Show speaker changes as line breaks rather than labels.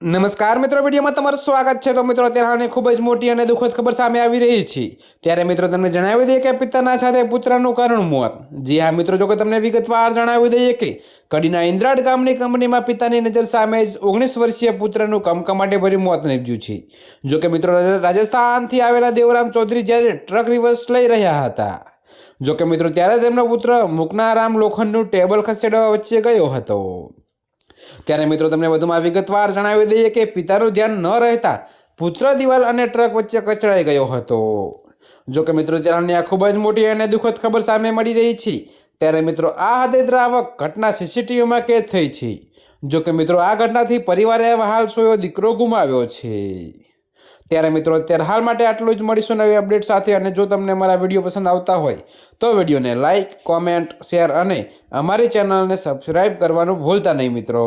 નમસ્કાર મિત્રો, વિડીયોમાં તમારું સ્વાગત છે। તો મિત્રો, અત્યારે ખૂબ જ મોટી અને દુઃખદ ખબર સામે આવી રહી છે। ત્યારે મિત્રો તમને જણાવી દઈએ કે પિતાના સાથે પુત્રનું કરુણ મોત। જી હા મિત્રો, જો કે તમને વિગતવાર જણાવી દઈએ કે કડીના ઇન્દ્રાડ ગામની કંપનીમાં પિતાની નજર સામે જ 19 વર્ષીય પુત્રનું કમકમાટીભર્યું મોત નીપજ્યું છે। જો કે મિત્રો, રાજસ્થાનથી આવેલા દેવરામ ચૌધરી જ્યારે ટ્રક રિવર્સ લઈ રહ્યા હતા, જો કે મિત્રો ત્યારે તેમનો પુત્ર મુકનારામ લોખંડનું ટેબલ ખસેડવા વચ્ચે ગયો હતો। ત્યારે મિત્રો તમને વધુમાં વિગતવાર જણાવી દઈએ કે પિતાનું ધ્યાન ન રહેતા પુત્ર દિવાલ અને ટ્રક વચ્ચે કચડાઈ ગયો હતો। જો કે મિત્રો ત્યારની આ ખૂબ જ મોટી અને દુઃખદ ખબર સામે મળી રહી છે। ત્યારે મિત્રો આ હૃદયદ્રાવક ઘટના સીસીટીવીમાં કેદ થઈ છે। જો કે મિત્રો આ ઘટનાથી પરિવારે હાલ સોયો દીકરો ગુમાવ્યો છે। ત્યારે મિત્રો અત્યારે હાલ માટે આટલું જ। મળીશું નવી અપડેટ સાથે। અને જો તમને મારા વિડીયો પસંદ આવતા હોય તો વિડીયોને લાઇક, કોમેન્ટ, શેર અને અમારી ચેનલને સબસ્ક્રાઈબ કરવાનું ભૂલતા નહીં મિત્રો।